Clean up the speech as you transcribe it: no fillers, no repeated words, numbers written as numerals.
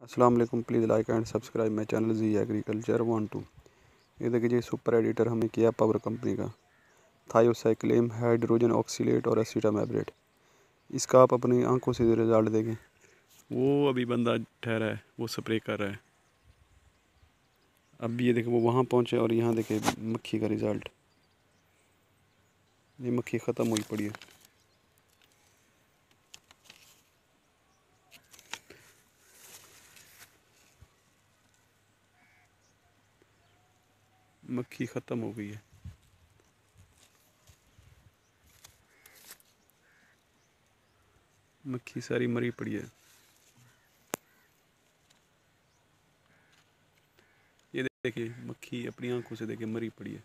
अस्सलाम वालेकुम। Please like and subscribe my channel G agriculture 1-2। ये देखिए जी सुपर एडिटर हमने किया पावर कंपनी का, थायोसाइक्लेम, हाइड्रोजन ऑक्सीलेट और एसिटामेब्रेट। इसका आप अपनी आंखों से रिजल्ट देखें। वो अभी बंदा ठहरा है, वो स्प्रे कर रहा है। अब ये देखिए वो वहाँ पहुँचे और यहाँ देखिए मक्खी का रिज़ल्ट। ये मक्खी ख़त्म हुई पड़ी है। मक्खी ख़त्म हो गई है। मक्खी सारी मरी पड़ी है। ये देखिए मक्खी अपनी आंखों से देखिए मरी पड़ी है।